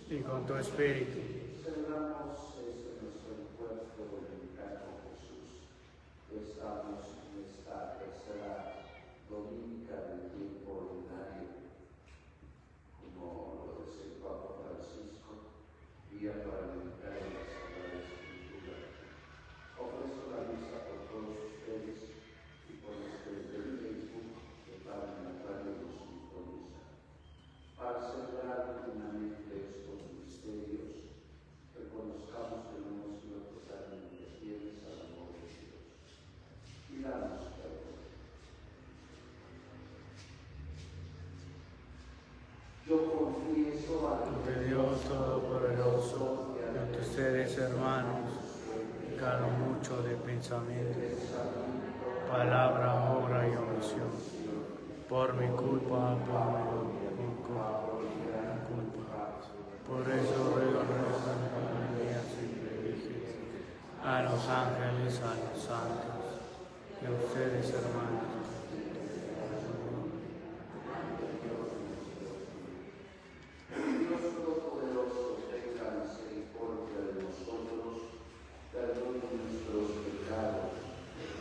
Y con tu espíritu. Celebramos nuestro encuentro dominical con Jesús. Estamos en esta tercera dominica del tiempo ordinario, como lo decía el Papa Francisco, día para meditar en la Sagrada Escritura. Ofrezco la misa por todos ustedes y por los que desde el Facebook de Padre Natalia nos sintonizan, para celebrar dignamente estos misterios, reconozcamos que no hemos sido totalmente fieles al amor de Dios. Pidamos perdón. Yo confieso ante Dios Todopoderoso y ante ustedes, hermanos, pecado mucho de pensamiento, palabra, obra y omisión. Por mi culpa, por mi culpa. Por eso ruego a los ángeles, a los santos, y a ustedes, hermanos. Dios Todopoderoso, tenga misericordia de nosotros, perdone nuestros pecados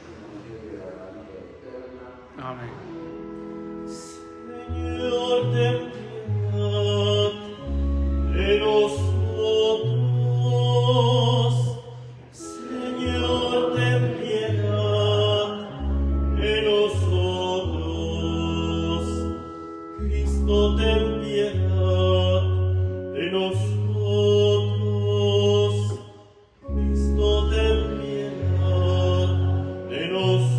y nos lleve a la vida eterna. Amén. Señor, ten piedad de nosotros. Señor, ten piedad de nosotros. Cristo, ten piedad de nosotros. Cristo, ten piedad de nosotros.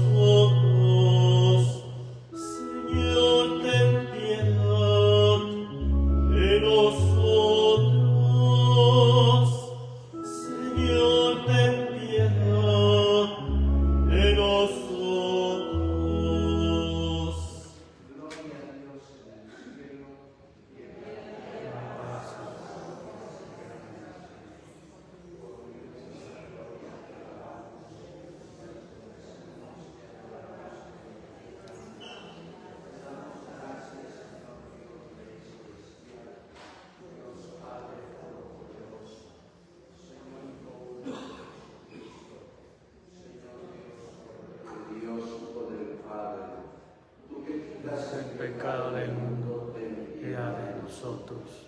nosotros.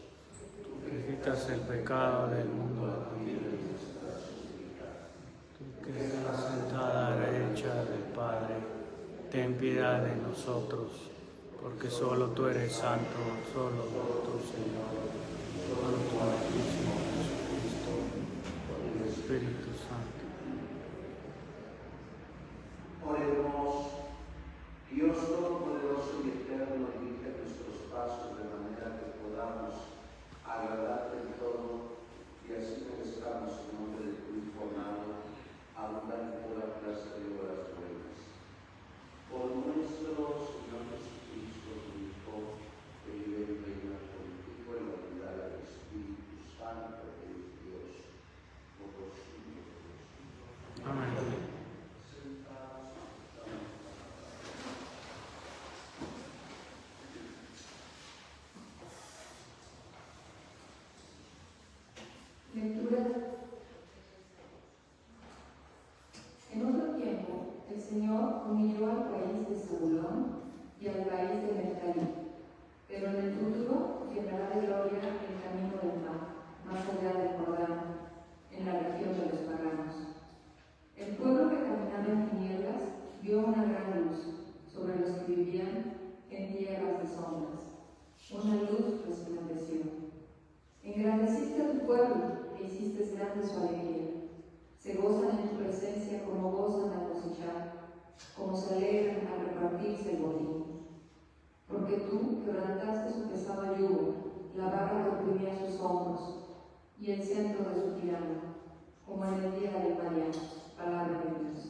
Tú que quitas el pecado del mundo. Tú que estás sentada a la derecha del Padre, ten piedad de nosotros, porque solo tú eres santo, solo tú, Señor, solo tú, Altísimo Jesucristo, por el Espíritu Santo. Oremos. Dios Todopoderoso y Eterno, dirige nuestros pasos de manera que podamos agradarte en todo y así merezcamos en nombre de tu Hijo amado, abundar en toda clase de obras buenas. Por nuestro Señor Jesucristo, tu Hijo, que vive y reina contigo en la unidad del Espíritu Santo, que es Dios, por los siglos de los siglos. Amén. Lectura. En otro tiempo, el Señor humilló al país de Zabulón y al país de Neftalí, pero en el futuro llenará de gloria el camino del mar, más allá del Jordán, en la región de los paganos. El pueblo que caminaba en tinieblas vio una gran luz sobre los que vivían en tierras de sombras. Una luz resplandeció. Engrandeciste a tu pueblo e hiciste grande su alegría. Se gozan en tu presencia como gozan al cosechar, como se alegran al repartirse el botín. Porque tú quebrantaste su pesado yugo, la barra que oprimía sus hombros, y el centro de su tirano, como en el día del María. Palabra de Dios.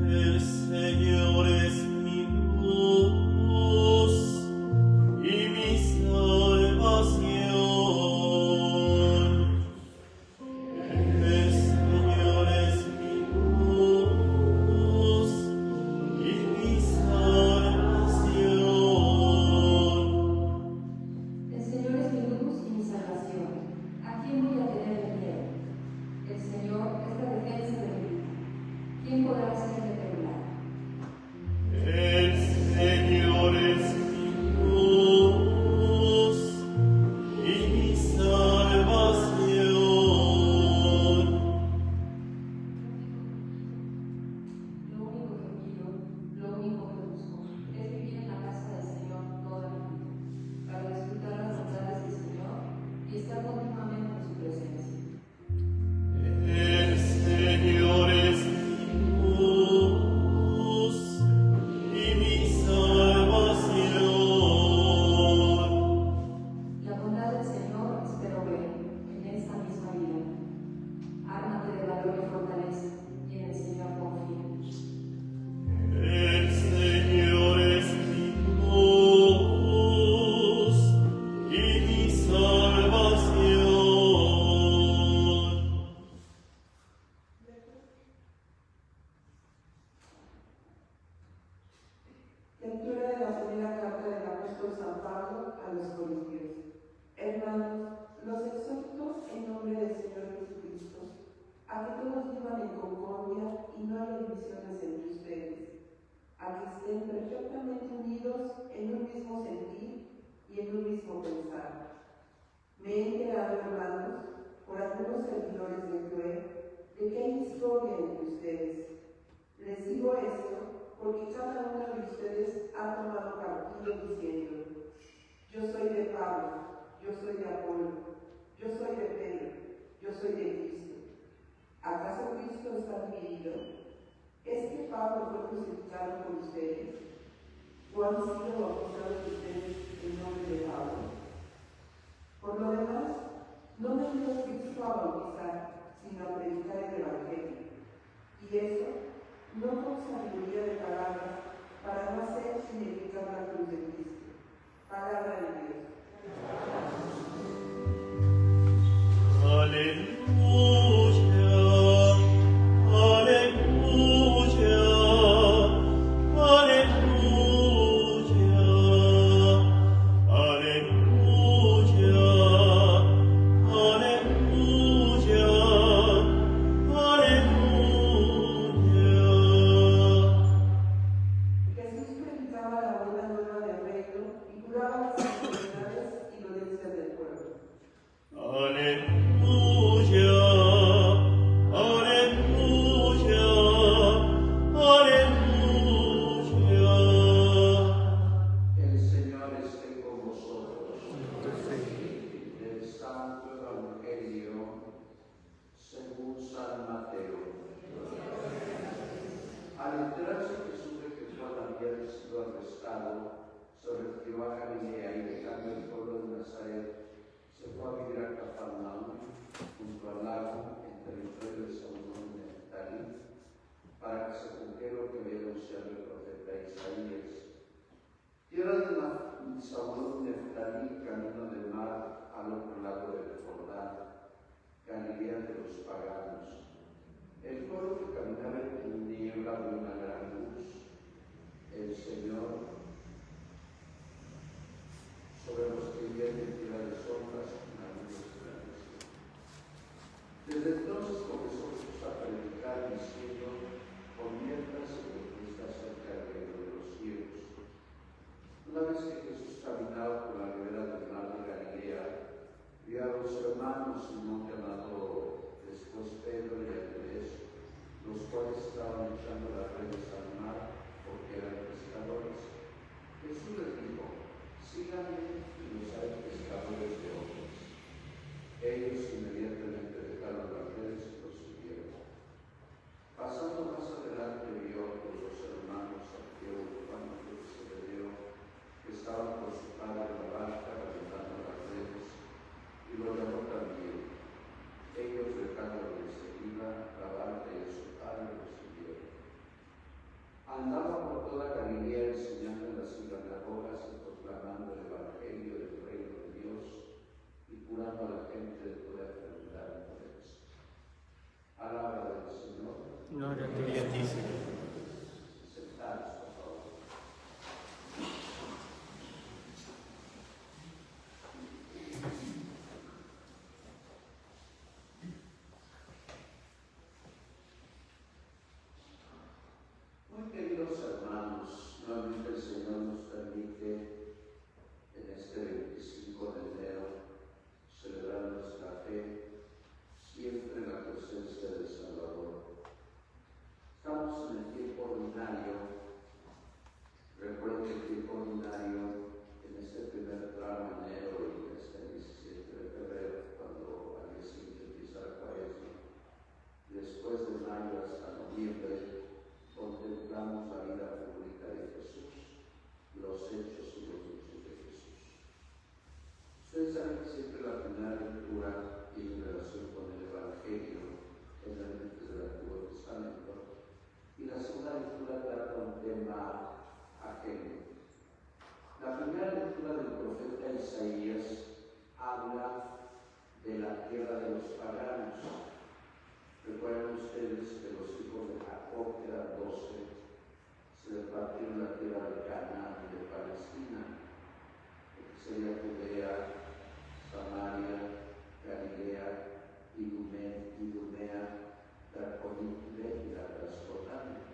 El Señor es mi luz y mi salvación. El Señor es mi luz y mi salvación. El Señor es mi luz y mi salvación. ¿A quién voy a tener miedo? El Señor es la defensa de mi vida. ¿Quién podrá hacerme temblar? El Señor es mi luz y mi salvación. Lo único que pido, lo único que busco, es vivir en la casa del Señor toda mi vida, para disfrutar las bondades del Señor y estar continuamente en su presencia. El Señor es mi luz y mi salvación. La bondad del Señor espero ver en esta misma vida. Ármate de valor y fortaleza, y en el Señor confía. El Señor es mi luz y mi salvación. Lectura de la primera carta del apóstol San Pablo a los Corintios. Hermanos, los exhorto en nombre del Señor Jesucristo a que todos vivan en concordia y no haya divisiones entre ustedes, a que estén perfectamente unidos en un mismo sentir y en un mismo pensar. Me he enterado, hermanos, por algunos servidores de Cloé, de que hay discordia entre ustedes. Les digo esto porque cada uno de ustedes ha tomado partido diciendo: yo soy de Pablo, yo soy de Apolo, yo soy de Pedro, yo soy de Cristo. ¿Acaso Cristo está dividido? ¿Es que Pablo fue crucificado por ustedes? ¿O han sido bautizados ustedes en nombre de Pablo? Por lo demás, no me dio Cristo a bautizar, sino a predicar el Evangelio. Y eso no con sabiduría de palabras, para no hacer significar la cruz de Cristo. Palabra de Dios. Aleluya, aleluya, aleluya, aleluya, aleluya, aleluya. Jesús predicaba la buena nueva de bautizado, se retiró a Galilea y dejando el pueblo de Nazaret, se fue a vivir a Cafarnaúm, junto al lago, entre el río de Zabulón y Neftalí, para que se cumpliera lo que había anunciado el profeta Isaías. Tierra de Zabulón y Neftalí, camino del mar al otro lado del Jordán, Galilea de los paganos. El pueblo que caminaba en niebla vio una gran luz. El Señor sobre los que viven en tierra de sombras, una luz resplandeciente. Desde entonces comenzó Jesús a predicar diciendo: conviértanse porque está cerca el reino de los cielos. Una vez que Jesús caminaba por la ribera del mar de Galilea, vio a los hermanos Simón llamado después Pedro y Andrés, los cuales estaban echando las redes al mar porque eran pescadores. Jesús les dijo: síganme y los haré pescadores de hombres. Ellos inmediatamente dejaron las redes y los siguieron. Pasando más adelante vio a los hermanos Santiago y Juan de Zebedeo, que estaban con su padre en la barca levantando las redes, y lo llamó también. Ellos dejando enseguida la barca y a su padre lo siguieron. Andaba por toda Galilea enseñando en las sinagogas y proclamando el evangelio del reino de Dios y curando a la gente de toda enfermedad y dolencia. Palabra del Señor. Gloria a ti, Señor. Sentados, por favor. Muy queridos hermanos, nuevamente el Señor nos permite en este 25 de enero celebrar nuestra fe, siempre en la presencia del Salvador. Estamos en el tiempo ordinario. Recuerden que el tiempo ordinario en este primer tramo de enero y este 17 de febrero, cuando al día siguiente empieza la Cuaresma, después de mayo hasta noviembre, contemplamos la vida pública de Jesús, los hechos y los dichos de Jesús. Ustedes saben que siempre la primera lectura tiene relación con el Evangelio, generalmente del Antiguo Testamento, y la segunda lectura trata un tema ajeno. La primera lectura del profeta Isaías habla de la tierra de los paganos. Recuerden ustedes que los hijos de Jacob, que eran 12, se repartieron la tierra de Canaán y de Palestina, que sería Judea, Samaria, Galilea, Idumea, Traconite y la Transjordania.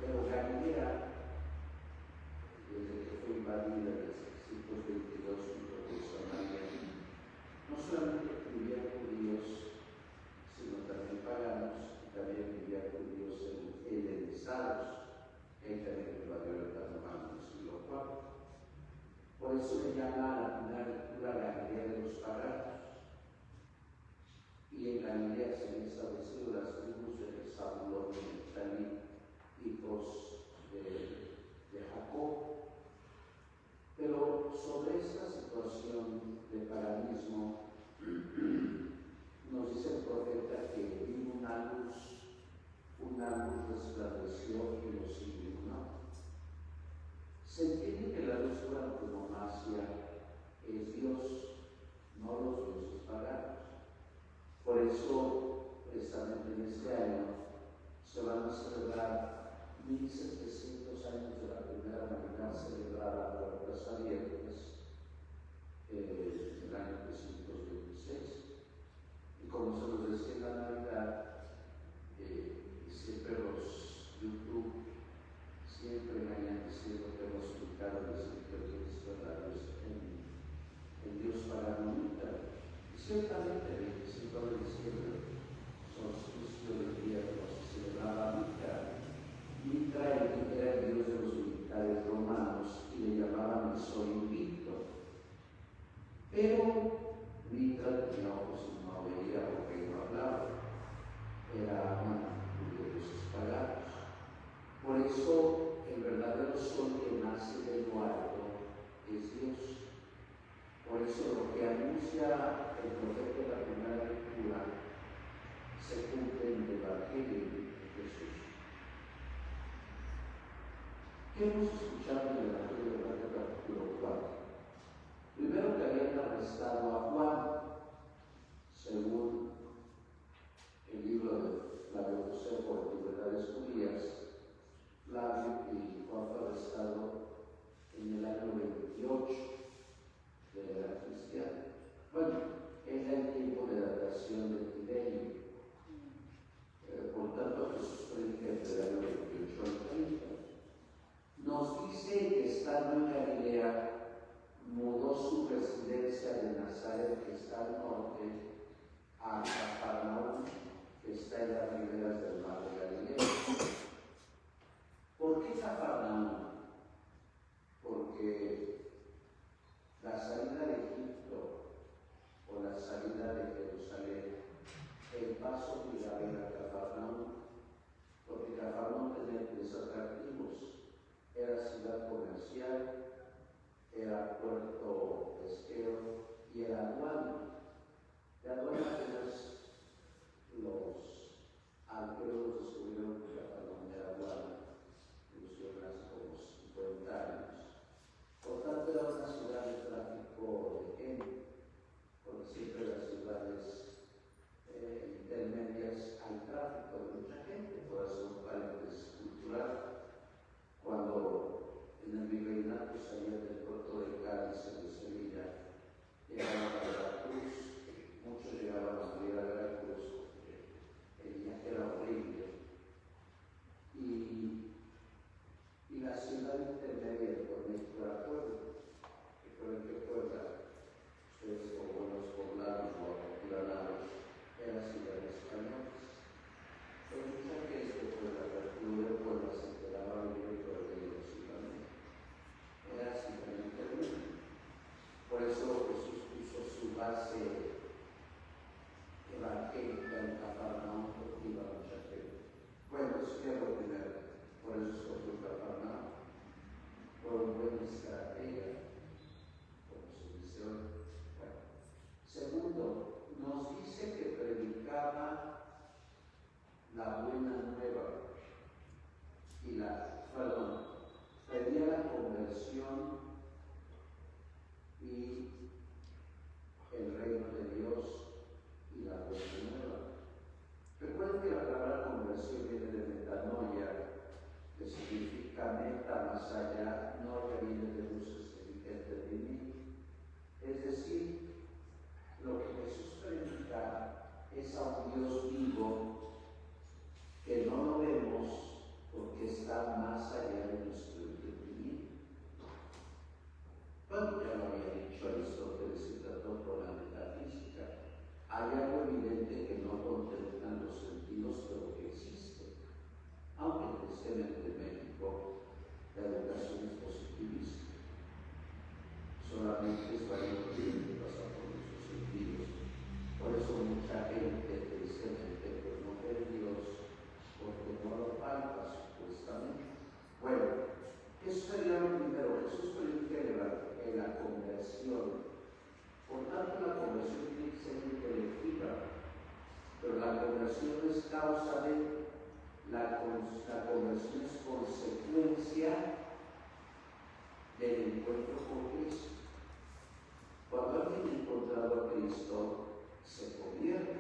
Pero Galilea, desde que fue invadida en el 622 por Samaria, no solamente vivían judíos, sino también paganos, y también vivían judíos helenizados, que también invadió el romano en el siglo IV. Por eso le llama a la primera lectura Galilea de los paganos. Y en Galilea se han establecido las tribus de Zabulón y Neftalí, hijos de Jacob. Pero sobre esta situación de paganismo, nos dice el profeta que vino una luz resplandeció y los iluminó. Se entiende que la luz de la antonomasia es Dios, no los dioses paganos. Por eso, precisamente en este año, se van a celebrar 1700 años de la primera Navidad celebrada a puertas abiertas en el año 326. Y como se nos decía en la Navidad, siempre los YouTube siempre engañan diciendo que hemos explicado las intervenciones verdades en Dios pagano militar. Y ciertamente el 25 de diciembre, solsticio del día que se celebraba Mitra. Mitra era el dios de los militares romanos y le llamaban el sol invicto. Pero Mitra tenía ojos y no veía porque no hablaba. Era una de los dioses paganos. Por eso ¿Qué hemos escuchado en el Evangelio de Mateo capítulo 4? Primero que habían arrestado a Juan, según el libro de Flavio Josefo, Antigüedades Judías. Flavio y Juan fue arrestado en el año 28 de la era cristiana. Bueno, era el tiempo de datación de Tiberio. Por tanto, Jesús predica entre el año 28 al 30. Nos dice que estando en Galilea, mudó su residencia de Nazaret, que está al norte, a Cafarnaúm, que está en las riberas del mar de Galilea. ¿Por qué Cafarnaúm? Porque la salida de Egipto o la salida de Jerusalén, el paso obligaba a Cafarnaúm, porque Cafarnaúm tenía tres atractivos: era ciudad comercial, era puerto pesquero y era aduana. De aduana apenas los arqueólogos descubrieron que Cafarnaúm era aduana, inclusive hace como 50 años. Por tanto, era una ciudad de tráfico de gente, porque siempre las ciudades intermedias hay tráfico de mucha gente, por eso un paréntesis cultural. Cuando en el virreinato salía del puerto de Cádiz o de Sevilla, llegaban a Veracruz, muchos llegaban a morir a Veracruz porque el viaje era horrible. Y la ciudad intermedia de México era Puebla. Recuerden que Puebla, ustedes como buenos poblanos o aculanados, era ciudad española. Pero mucha gente de Puebla, del club de Puebla, se quedaba a vivir por el exclusivamente. Era simplemente ruido. Por eso Jesús puso su base evangélica en Cafarnaúm, porque iba mucha gente. Bueno, eso es lo primero. Por eso escogió Cafarnaúm. Fue un buen estratega, como su visión. Bueno. Segundo, nos dice que predicaba la buena nueva y pedía la conversión y el reino de Dios y la buena nueva. Recuerden que la palabra conversión viene de metanoia, que significa meta, más allá, noia viene de luz, significa de mí. Es decir, lo que Jesús predica es a un Dios vivo que no lo vemos porque está más allá de nuestro entendimiento. Bueno, ya lo había dicho Aristóteles, se trató con la metafísica. Hay algo evidente que no contemplan los sentidos, pero que existe. Aunque tristemente en México la educación es positivista. Solamente es válido que pasa por nuestros sentidos. Por eso mucha gente tristemente pues no cree en Dios, porque no lo falta supuestamente. Bueno, eso sería lo primero. Jesús predica en la conversión. Por tanto, la conversión tiene que ser intelectiva, pero la conversión es causa de, la conversión es consecuencia del encuentro con Cristo. Cuando alguien ha encontrado a Cristo, se convierte.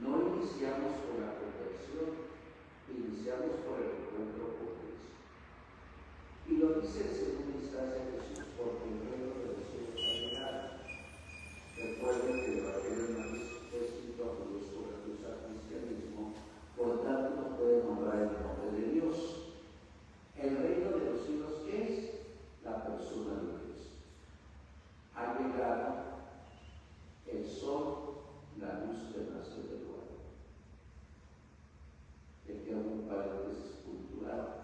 No iniciamos con la conversión, iniciamos por el encuentro con Cristo. Y lo dice en segunda instancia Jesús, porque el reino de los cielos ha llegado. Recuerden que el Evangelio no es escrito a judíos convertidos al cristianismo, por tanto no puede nombrar el nombre de Dios. El reino de los cielos, ¿qué es? La persona de Cristo. Ha llegado el sol, la luz del nacer del lugar. De que hago un paréntesis cultural.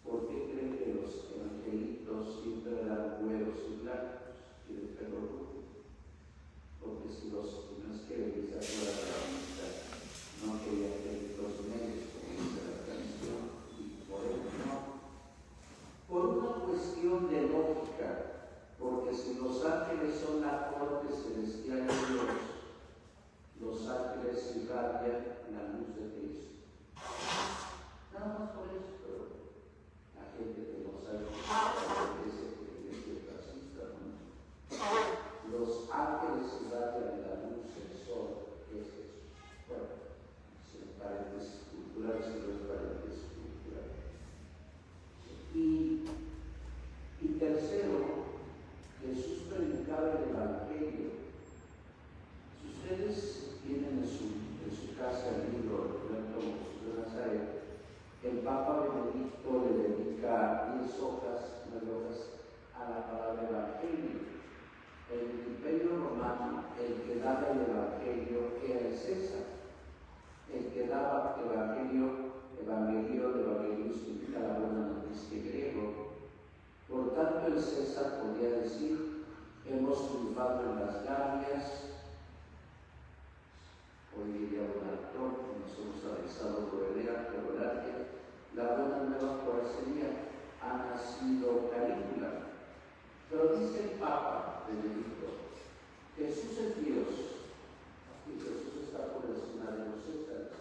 ¿Por qué creen que los evangelitos siempre eran güeros y blancos y de pelo rubio? Porque si no es que la iglesia fuera realista, no quería angelitos negros, como dice la canción, y por eso no. Por una cuestión de lógica, porque si los ángeles son la corte celestial de Dios, los ángeles irradian la luz de Cristo. Nada más por eso, pero el Evangelio era el César. El que daba Evangelio significa la buena noticia en griego. Por tanto, el César podía decir: hemos triunfado en las Gabias. Hoy diría un actor que nos hemos avisado por el arte. La buena nueva por sería: ha nacido Calígula. Pero dice el Papa Benedicto: Jesús es Dios y Jesús está por encima de los Césares.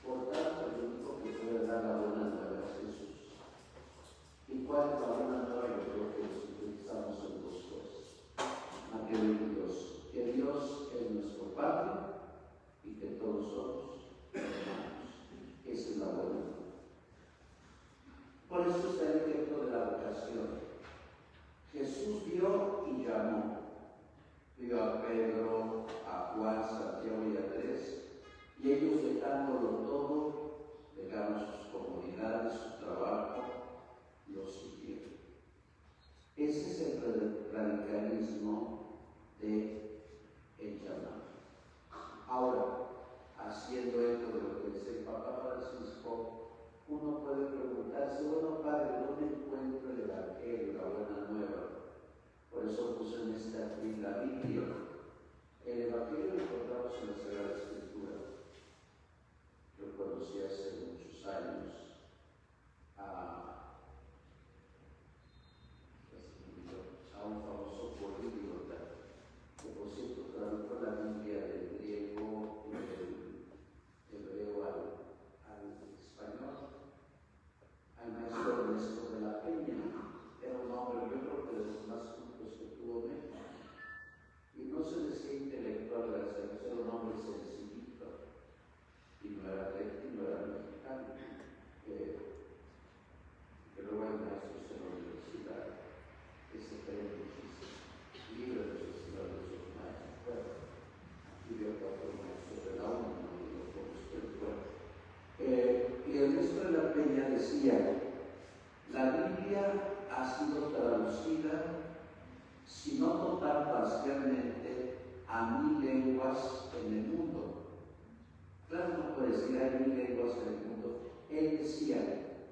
Por tanto, el único que puede dar la buena nueva es Jesús. ¿Y cuál es la buena nueva? Yo creo que nos utilizamos en dos cosas. Mateo 22, que Dios es nuestro Padre y que todos somos hermanos. Esa es la buena nueva. Por eso está el ejemplo de la vocación. Jesús vio y llamó. Vio a Pedro, a Juan, Santiago y a Andrés, y ellos dejándolo todo, dejaron sus comodidades, su trabajo, lo siguieron. Ese es el radicalismo de el llamado. Ahora, haciendo eco de lo que dice el Papa Francisco, uno puede preguntarse: bueno, Padre, ¿dónde encuentro el Evangelio, la buena nueva? Por eso puse en esta la Biblia. El Evangelio lo encontramos en la Sagrada Escritura. Yo conocí hace muchos años a un famoso políglota, que por cierto tradujo la Biblia del griego y del hebreo al español, al maestro Ernesto de la Peña. Era un hombre, yo creo que de los más cultos que tuvo México. Y no se decía intelectual, gracias a Dios, era un hombre sencillito. Y no era mexicano. Que luego hay maestros en la universidad que se creen muchísimo. Libre de sociedad de esos maestros. Bueno, aquí veo cuatro maestros de la UNA, no digo por usted. Bueno. Y Ernesto de la Peña decía: la Biblia ha sido traducida, si no total parcialmente, a 1000 lenguas en el mundo. Claro, no puede decir hay 1000 lenguas en el mundo. Él decía: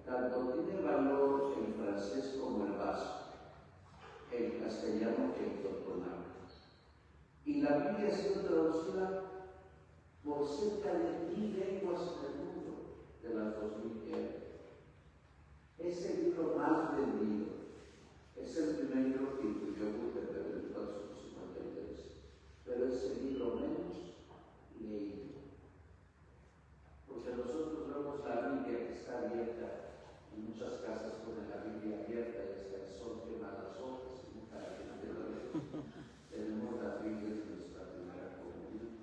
tanto tiene valor el francés como el vasco, el castellano que el totonaco. Y la Biblia ha sido traducida por cerca de 1000 lenguas en el mundo, de las 2000 que hay. Es el libro más vendido. Es el primer libro que incluyó Gutenberg en 1453, pero es el libro menos leído. Porque nosotros vemos la Biblia que está abierta. En muchas casas ponen la Biblia abierta y hasta el sol quema las hojas y nunca la gente la lee. Tenemos las Biblias en nuestra primera comunión.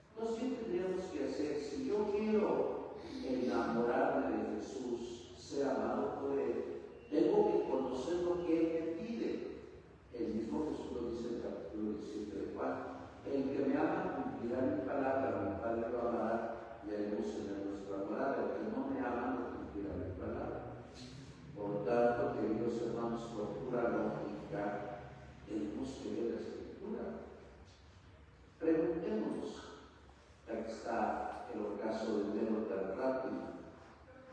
Entonces, ¿qué tendríamos que hacer? Si yo quiero enamorarme de Jesús, ser amado por Él, tengo que conocer lo que Él me pide. El mismo Jesús lo dice en el capítulo 17 de Juan: el que me ama cumplirá mi palabra, mi Padre lo amará y haremos en nuestra morada. El que no me ama no cumplirá mi palabra. Por tanto, queridos hermanos, por pura lógica, tenemos que ver la Escritura. Preguntémonos. Aquí está el ocaso de enero tan rápido.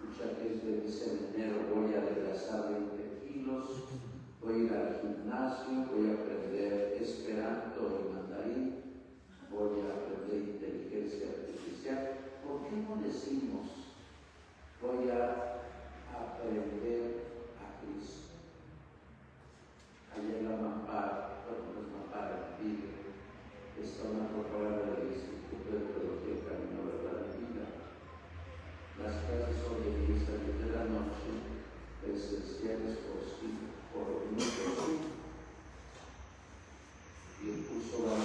Mucha gente dice: en enero voy a adelgazar 20 kilos, voy a ir al gimnasio, voy a aprender esperanto y mandarín, voy a aprender inteligencia artificial. ¿Por qué no decimos: voy a aprender a Cristo? Allá en la mampara, bueno, no es mampara, en Vive, está una propaganda del Instituto de Teología Camino, Verdad y Vida. Las clases son de 10 a 10 de la noche, presenciales por minutos, y el curso va a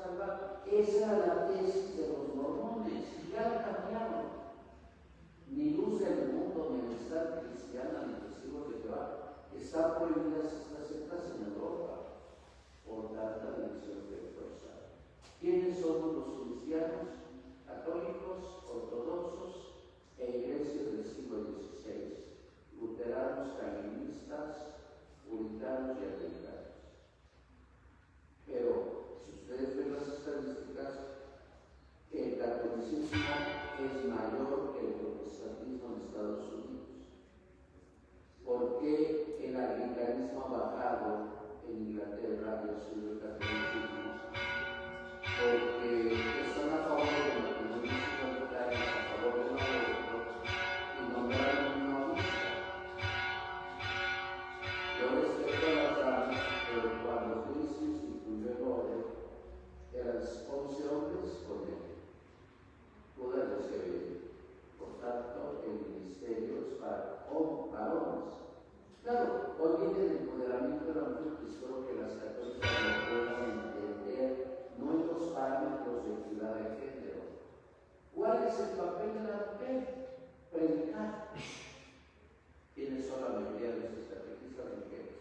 salvar. Esa era la tesis de los mormones, y ya la cambiaron. Ni luz del mundo, ni amistad cristiana, ni testigos de Jehová. Están prohibidas estas sectas en Europa por tanta división religiosa. ¿Quiénes somos los cristianos? Católicos, ortodoxos e iglesias del siglo XVI, luteranos, calvinistas, puritanos y anglicanos. Pero si ustedes ven las estadísticas, el catolicismo es mayor que el protestantismo en Estados Unidos. ¿Por qué el anglicanismo ha bajado en Inglaterra y ha subido el catolicismo? Porque están a favor de matrimonios igualitarios, a favor del aborto, y nombraron una obispa. Yo respeto a las damas, pero cuando Cristo instituyó el orden, eran 11 hombres con él. Todas las que ven. Por tanto, el ministerio es para varones. Claro, hoy viene el empoderamiento de la mujer, y espero que las católicas lo puedan entender, no en los parámetros de equidad de género. ¿Cuál es el papel de la mujer? Predicar. ¿Quiénes son la mayoría de nuestras catequistas mujeres?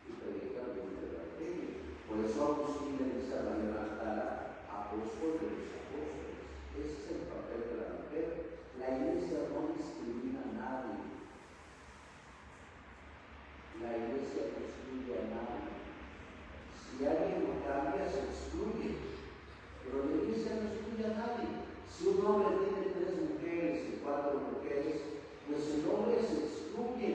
Y predican el evangelio. Por eso Agustín le dice a María Magdalena, apóstol de los apóstoles. Ese es el papel de la mujer. La iglesia no discrimina a nadie. La iglesia no excluye a nadie. Si alguien lo cambia, se excluye. Pero la iglesia no excluye a nadie. Si un hombre tiene 3 mujeres y 4 mujeres, pues el hombre se excluye.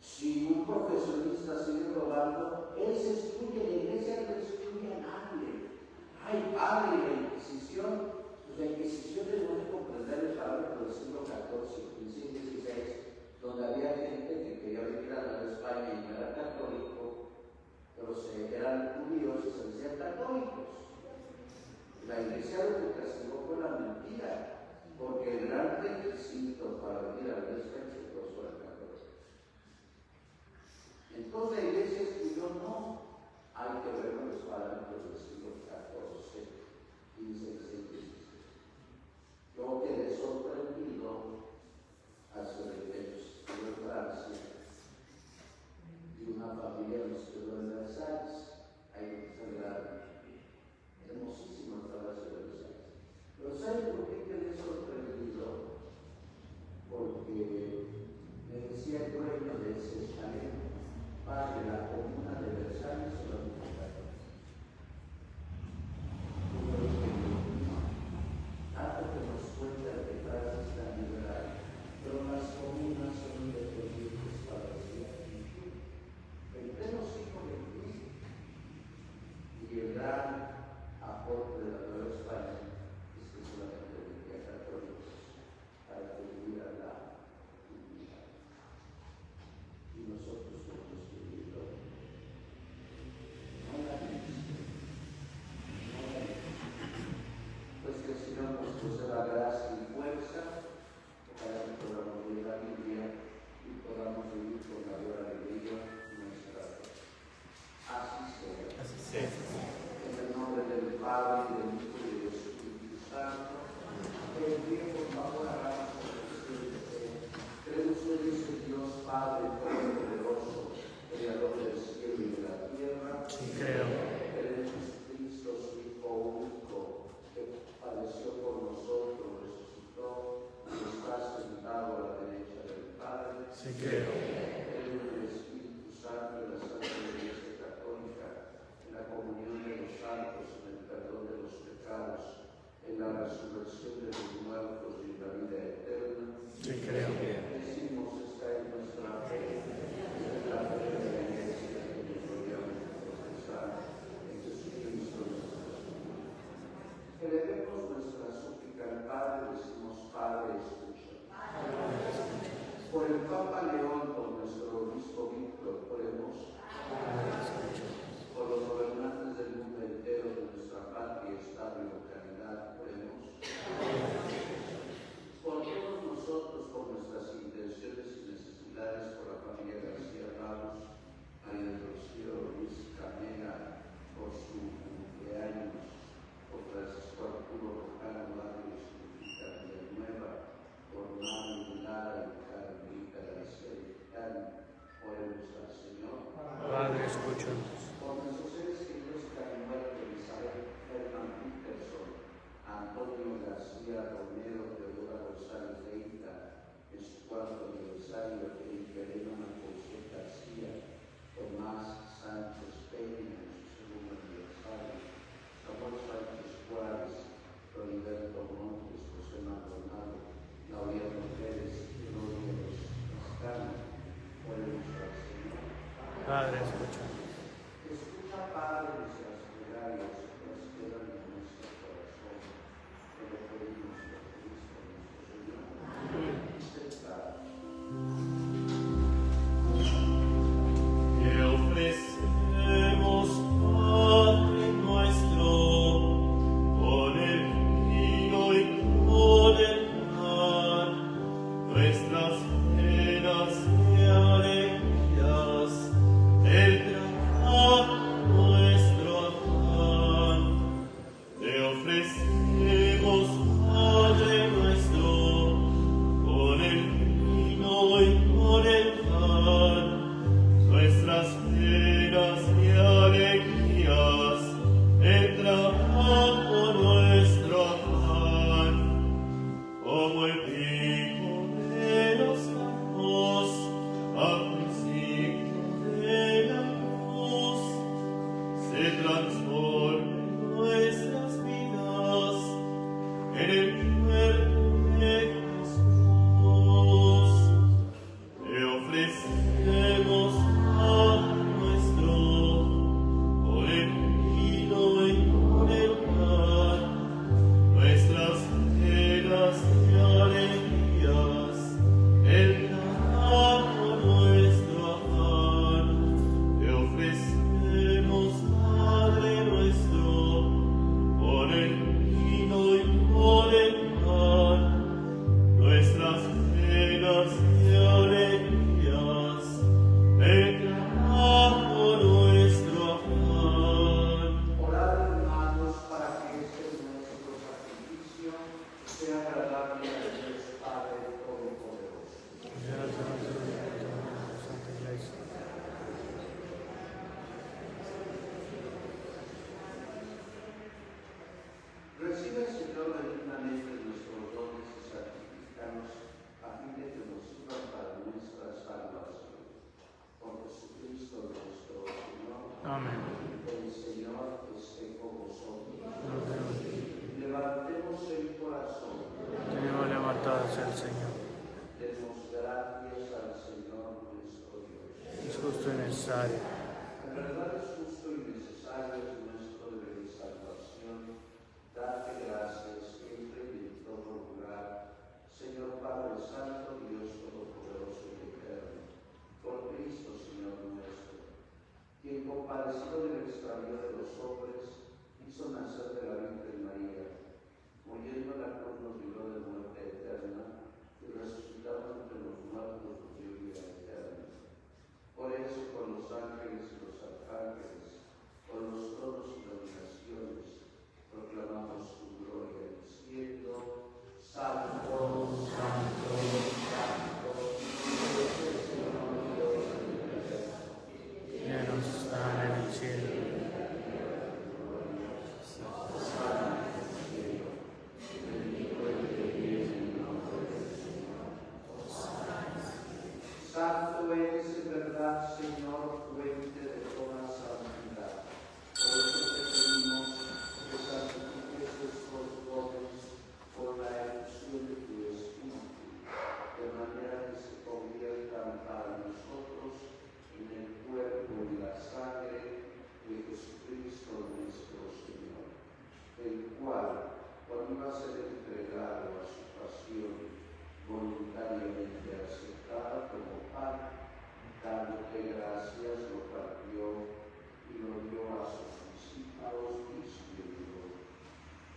Si un profesionista sigue robando, él se excluye, la iglesia no excluye a nadie. Ay, padre, la Inquisición, pues la Inquisición debemos de comprender el parámetro del siglo XIV, XV y XVI, donde había gente que quería venir a la España y no era católico, pero eran judíos y se decían católicos. La iglesia lo que castigó fue la mentira, porque el gran requisito para venir a la iglesia exitoso era católico. Entonces la iglesia escribió no, hay que ver los parámetros del siglo XIV, XV, XVI. Yo quedé sorprendido hace 20 años, estuve en Francia, y una familia nos quedó en Versalles, ahí se la hermosísimo el Palacio de Versalles. Pero ¿saben por qué quedé sorprendido? Porque me decía el dueño de ese chalet, padre, la comuna de Versalles o la municipalidad. Yo dije, no, tanto que nos cuenta que Francia está liberal, pero las comunas son independientes para el día XXI. El pleno siglo XXI. Y el gran aporte de la Nueva España es que solamente vendía católicos para atribuir a la divinidad. Y nosotros somos vivido no la misma, no la misma. Pues que el Señor nos conceda gracia y fuerza para que podamos leer la Biblia y podamos vivir con mayor alegría nuestra fe. Así sea. Así sea. En el nombre del Padre, y del Hijo y del Espíritu Santo, envíe por favor a la creo ustedes en Dios Padre Todopoderoso, Creador del cielo y de la tierra. Sí, creo. En Jesucristo, su Hijo único, que padeció por nosotros, resucitó y está sentado a la derecha del Padre. Sí, creo. En el Espíritu Santo de la Santa Iglesia Católica, en la comunión de los santos, en el perdón de los pecados, en la resurrección de los muertos y en la vida eterna. Sí, creo. Decimos está en nuestra fe, en la fe de la Iglesia que nos gloriamos profesar en Jesucristo nuestro Señor. Elevemos nuestra súplica al Padre, decimos Padre, escucha. Por el Papa León escuchamos. Por nuestros seres queridos que han muerto, Elizabeth Herman Peterson, Antonio García Romero, Teodora Rosario Leita, en su cuarto aniversario, Elena José García, Tomás Sánchez Peña, en su segundo aniversario, Samuel Sánchez Juárez, Floriberto Montes, José Maldonado, Laureano Pérez, Gloria Mexicana, oremos al Señor. Padre, escuchamos. Escucha, Padre, nuestras plegarias, nos quedan en nuestro corazón, te lo pedimos por Cristo nuestro Señor. Sentado. Te ofrecemos, Padre nuestro, con el vino y con el pan, nuestras penas y alegrías, el trabajo nuestro afán. Te ofrecemos, Padre nuestro, con el vino y con el pan, nuestras penas y alegrías, el trabajo nuestro afán. Como el trigo de los campos, al principio de la luz, se transformen nuestras vidas en el cuerpo de Jesús. Te ofrecemos, Padre nuestro, con el vino y con el pan, nuestras penas y alegrías, el trabajo nuestro afán. Te ofrecemos, Padre nuestro, con el vino y con el pan, nuestras penas y alegrías, el trabajo nuestro afán. Orad, hermanos, para que este nuestro sacrificio sea agradable a Dios Padre Todopoderoso. Santa Iglesia. Recibe, Señor, benignamente nuestros dones y santifícanos, a fin de que nos sirvan para nuestra salvación. Por Jesucristo nuestro Señor. Amén. El Señor esté con vosotros. Levantemos el corazón. Tenemos levantado hacia el Señor. Demos gracias al Señor nuestro Dios. Es justo y necesario. En verdad es justo y necesario, es nuestro deber y salvación. Darte gracias siempre y en todo lugar, Señor Padre Santo, Dios Todopoderoso y Eterno, por Cristo, Señor nuestro, quien compadecido del extravío de los hombres, hizo nacer de la Virgen María, muriendo en la cruz nos libró de muerte eterna, y resucitado entre los muertos nos dio vida eterna. Por eso, con los ángeles y los arcángeles, con los tronos y dominaciones, proclamamos tu gloria, diciendo: Santo, Santo, Santo, Dios el Señor Dios del universo. Llenos están en el cielo. Santo eres en verdad, Señor, fuente de toda santidad. Por eso te pedimos que santifiques estos dones por la efusión de tu Espíritu, de manera que se conviertan para nosotros en el cuerpo y la sangre de Jesucristo nuestro Señor, el cual, cuando iba a ser entregado a su pasión, voluntariamente aceptada como pan, dándote gracias, lo partió y lo dio a sus discípulos diciendo: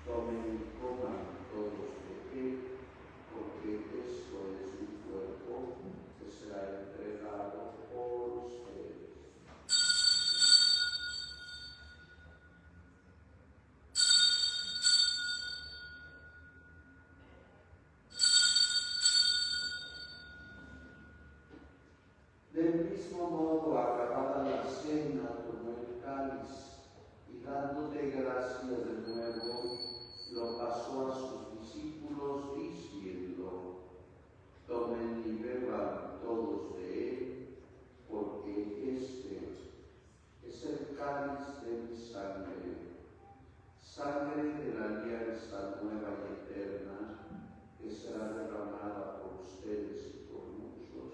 tomen y coman todos de él, porque esto es mi cuerpo que será entregado por ustedes. Del mismo modo, acabada la cena, tomó cáliz y dándote gracias de nuevo, lo pasó a sus discípulos diciendo: tomen y beban todos de él, porque este es el cáliz de mi sangre, sangre de la alianza nueva y eterna, que será derramada por ustedes y por muchos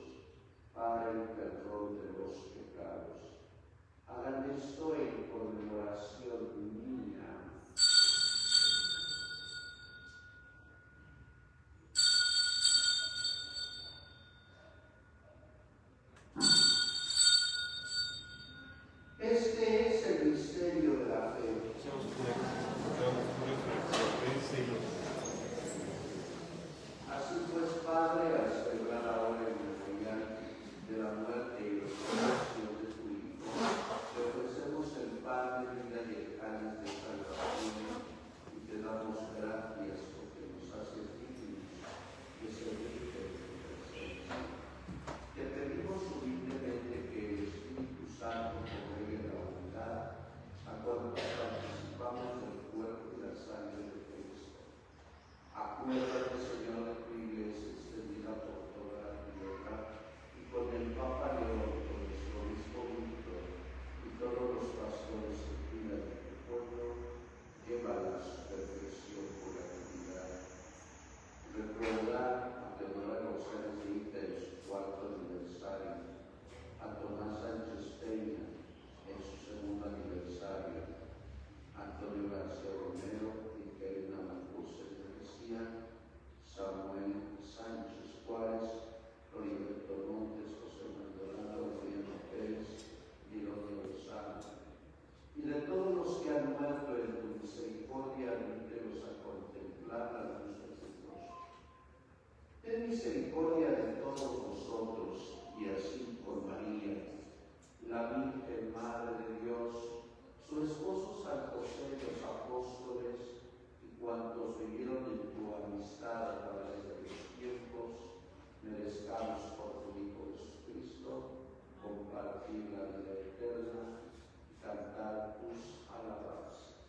para el perdón de los pecados. Hagan esto en conmemoración mía. Este es el misterio de la fe. Así pues, Padre, al celebrar ahora el memorial de la muerte y resurrección de tu Hijo, te ofrecemos el pan de vida y el cáliz de salvación y te damos gracias porque nos haces dignos de servirte en tu presencia. Te pedimos humildemente que el Espíritu Santo congregue la unidad a cuantos participamos del cuerpo y la sangre de Cristo. Acuérdate, Señor, de tu iglesia extendida por toda la tierra y con el Papa León, con nuestro obispo Víctor y todos los pastores que cuidan de tu pueblo, llévala a su perfección por la eternidad. Recuerda a Teodora González Rita en su cuarto aniversario, a Tomás Sánchez Peña en su segundo aniversario, a Antonio García Romero y Karina Marcos García, Samuel Sánchez Juárez, Heriberto Montes, José Maldonado, Mariano Pérez y Lodio Lozano. Y de todos los que han muerto en tu misericordia, admítelos a contemplar la luz de tu rostro. Ten misericordia de todos nosotros, y así con María, la Virgen Madre de Dios, su esposo San José, los apóstoles y cuantos vivieron en tu amistad a través de los tiempos, merezcamos por tu Hijo Jesucristo compartir la vida eterna y cantar tus alabanzas.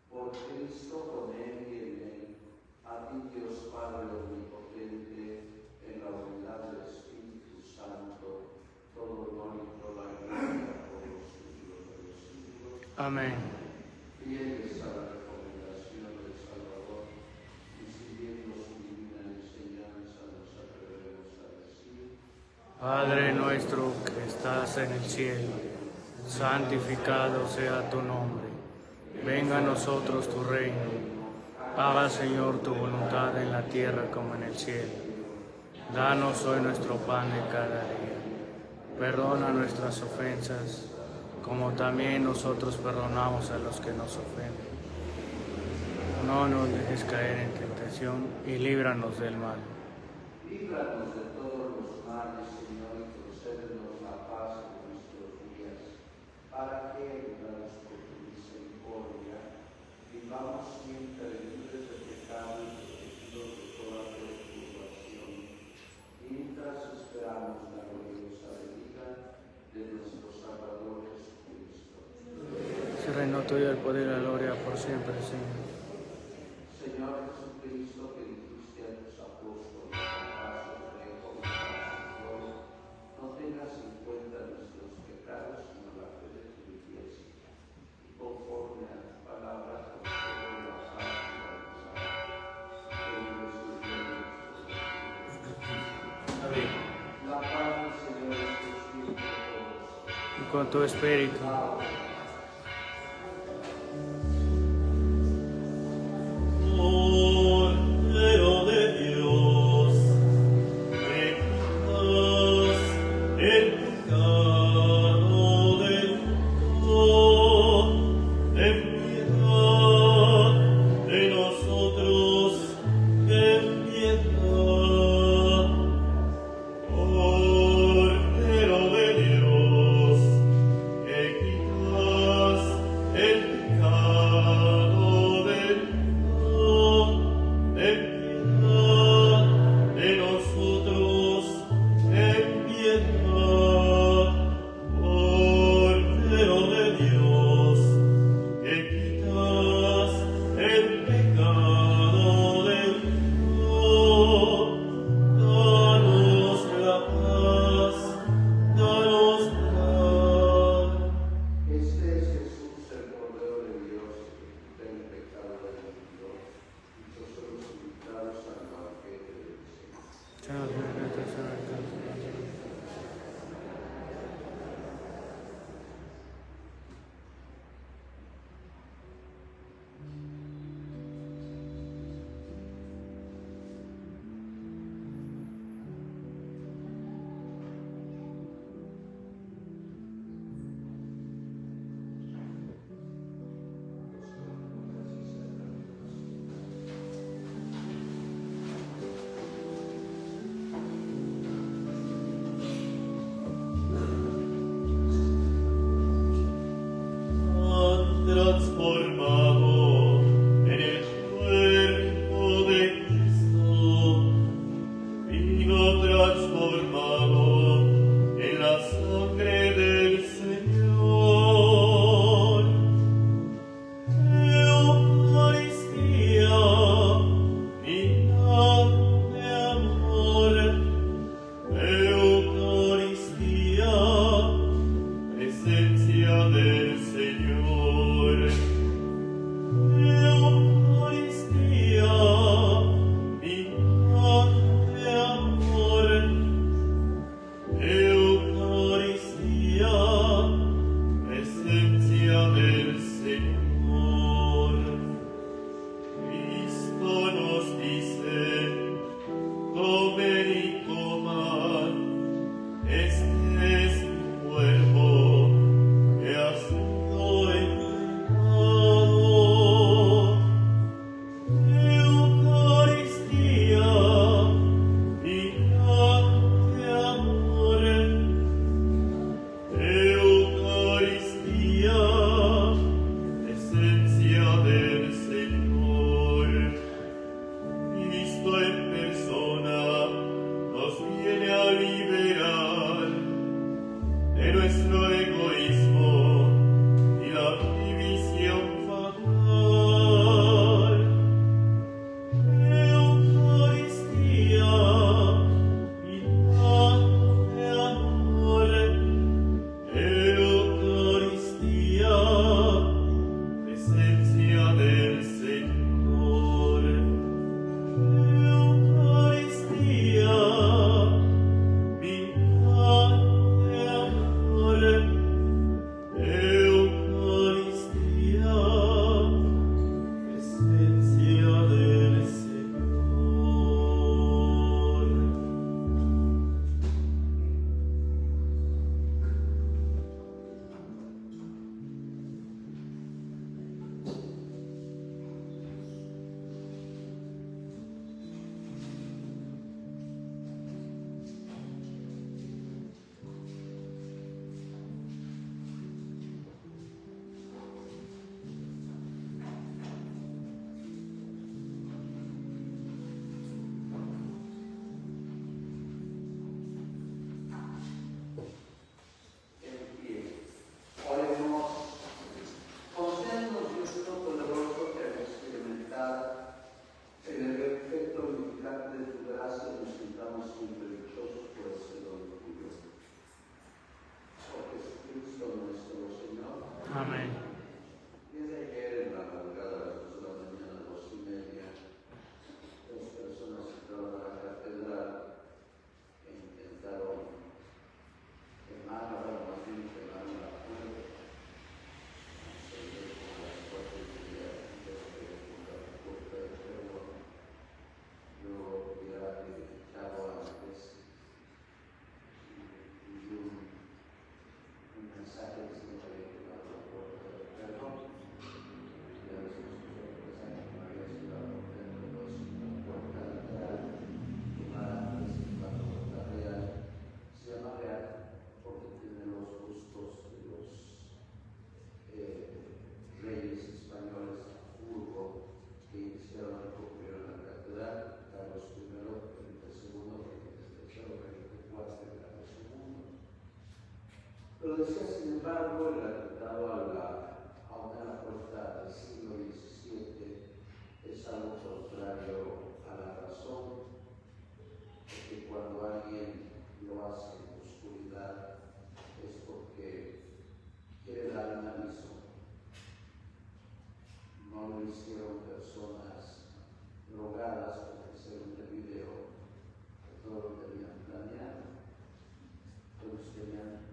Por Cristo, con Él y en Él, a ti Dios Padre omnipotente, en la unidad del Espíritu Santo, todo honor y toda gloria por los siglos de los siglos. Amén. Fieles a la recomendación del Salvador y siguiendo su divina enseñanza, nos atrevemos a decir: Padre nuestro que estás en el cielo, santificado sea tu nombre. Venga a nosotros tu reino. Haga, Señor, tu voluntad en la tierra como en el cielo. Danos hoy nuestro pan de cada día. Perdona nuestras ofensas, como también nosotros perdonamos a los que nos ofenden. No nos dejes caer en tentación y líbranos del mal. líbranos de todos los males, Señor, y concédenos la paz en nuestros días, para que, ayudados por tu misericordia, vivamos siempre libres de pecado y protegidos de toda perturbación, mientras esperamos la gloriosa venida de nuestro Salvador Jesucristo. Si reino tuyo el poder y la gloria por siempre, Señor. Señor Jesucristo, que dijiste a tus apóstoles: paz os dejo, mi paz os doy, no tengas en cuenta nuestros pecados, sino la fe de tu iglesia, y conforme a tu palabra, concede la paz y la unidad, que vive su reino en nuestro Espíritu. Amén. La paz del Señor esté siempre con vosotros. Y con tu espíritu. Cordero de Dios, que quitas el pecado del mundo, ten piedad de nosotros, ten piedad. Cordero de Dios, que quitas el pecado del mundo, ten piedad de nosotros, ten piedad. Cordero de Lo decía, sin embargo, el atentado a una puerta del siglo XVII es algo contrario a la razón, porque cuando alguien lo hace en oscuridad es porque quiere dar un aviso. No lo hicieron personas drogadas porque hicieron el video, que todo lo tenían planeado. Todos tenían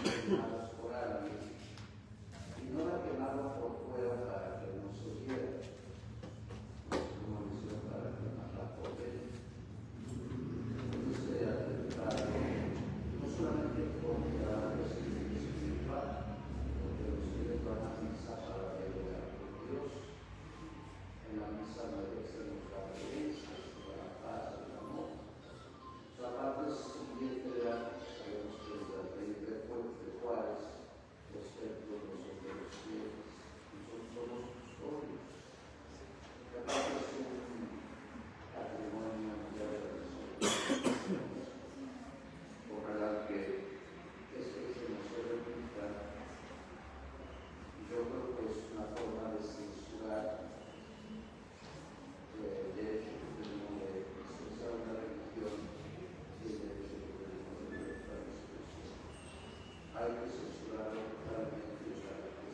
quemados por alguien, y no la quemaron por fuera para que no se viera, como lo hicieron para quemarla por dentro. Este atentado no solamente porque la reciben espiritual, porque los fieles van a misa para dialogar con Dios. En la misa merecen los reverencias, la paz, el amor. La parte siguiente de la sabemos que es la ley de Juárez, los templos no son de los fieles, nosotros somos custodios. La parte es un patrimonio mundial de la nación. Ojalá que se nos repita. Yo creo que es una forma de censurar el derecho que tenemos de expresar una religión y el derecho que tenemos de libertad de expresión. Hay que censurarlo totalmente y ojalá que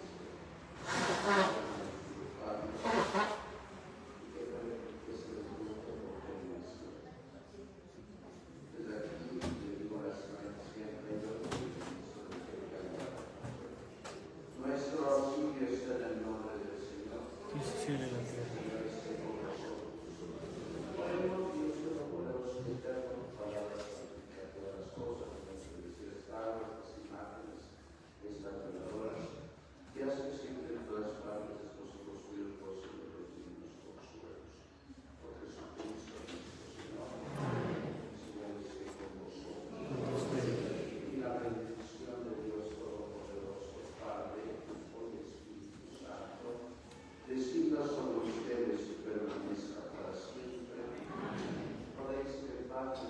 se les guste por convicción. Desde aquí le digo a la señora siempre nuestro auxilio está en el nombre del Señor. Que se ciele la tierra. Que hace siempre en todas partes estos hijos suyos gocen de los divinos consuelos. Por Jesucristo nuestro Señor, Señor esté con vosotros. Y la bendición de Dios Todopoderoso, Padre, Hijo y Espíritu Santo, descienda sobre ustedes y permanezca para siempre. Podéis que paz